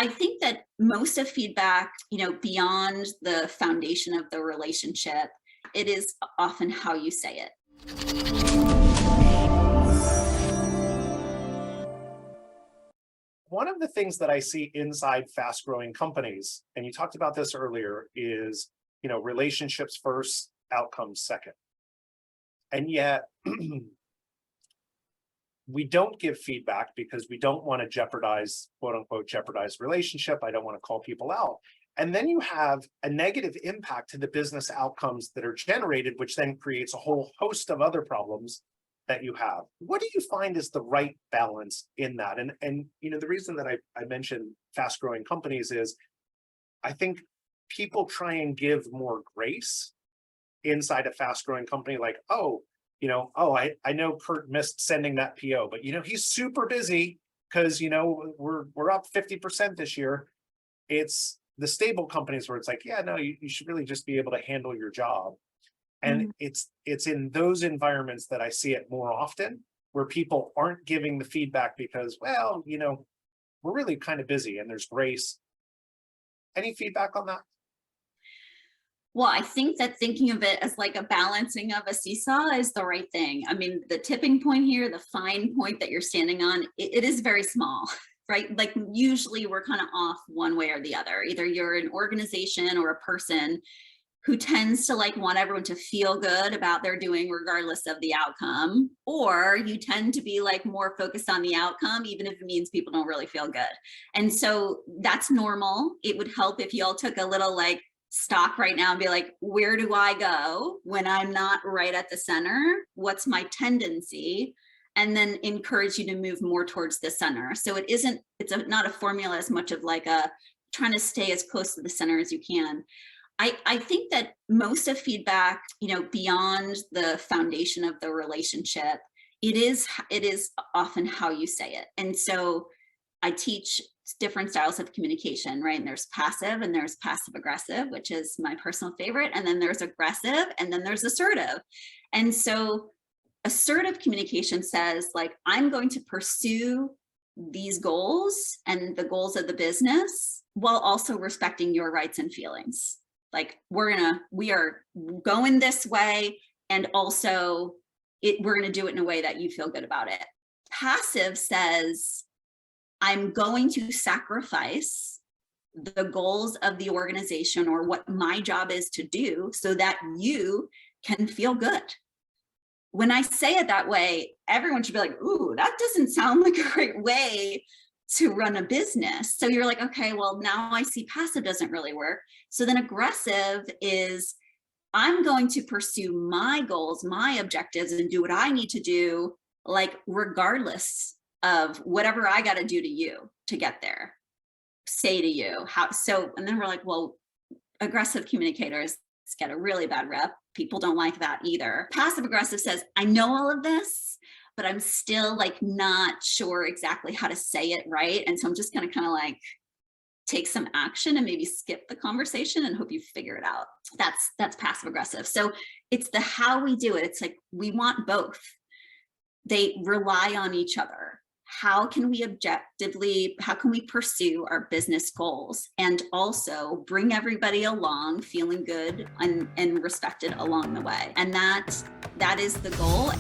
I think that most of feedback, beyond the foundation of the relationship, it is often how you say it. One of the things that I see inside fast growing companies, and you talked about this earlier, is, relationships first, outcomes second. And yet we don't give feedback because we don't want to jeopardize, quote unquote, jeopardize relationship. I don't want to call people out. And then you have a negative impact to the business outcomes that are generated, which then creates a whole host of other problems that you have. What do you find is the right balance in that? And the reason that I mentioned fast growing companies is I think people try and give more grace inside a fast growing company, like, I know Kurt missed sending that PO, but he's super busy because we're up 50% this year. It's the stable companies where it's like, yeah, no, you should really just be able to handle your job. And it's in those environments that I see it more often, where people aren't giving the feedback because, well, we're really kind of busy and there's grace. Any feedback on that? Well, I think that thinking of it as like a balancing of a seesaw is the right thing. I mean, the tipping point here, the fine point that you're standing on, it is very small, right? Like usually we're kind of off one way or the other. Either you're an organization or a person who tends to want everyone to feel good about their doing regardless of the outcome, or you tend to be more focused on the outcome, even if it means people don't really feel good. And so that's normal. It would help if you all took a little stock right now and be like, where do I go when I'm not right at the center? What's my tendency? And then encourage you to move more towards the center. So it's not a formula as much of a trying to stay as close to the center as you can. I think that most of feedback, beyond the foundation of the relationship, it is often how you say it. And so I teach different styles of communication, right? And there's passive and there's passive aggressive, which is my personal favorite. And then there's aggressive and then there's assertive. And so assertive communication says I'm going to pursue these goals and the goals of the business while also respecting your rights and feelings. We are going this way, and also we're going to do it in a way that you feel good about it. Passive says, I'm going to sacrifice the goals of the organization or what my job is to do so that you can feel good. When I say it that way, everyone should be like, ooh, that doesn't sound like a great way to run a business. So you're like, okay, well, now I see passive doesn't really work. So then aggressive is, I'm going to pursue my goals, my objectives, and do what I need to do, regardless of whatever I got to do to you to get there, say to you how. So, and then we're like, well, aggressive communicators get a really bad rep. People don't like that either. Passive aggressive says, I know all of this, but I'm still not sure exactly how to say it right. And so I'm just going to kind of take some action and maybe skip the conversation and hope you figure it out. That's passive aggressive. So it's the how we do it. It's we want both. They rely on each other. How can we pursue our business goals and also bring everybody along feeling good and respected along the way? And that is the goal.